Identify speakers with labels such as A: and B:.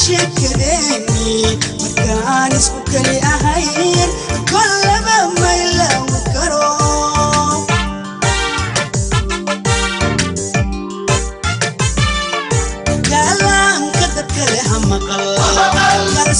A: شكدني مكان اسمك لي أهين كل ما يلو كرو كلام كذب كلها مقال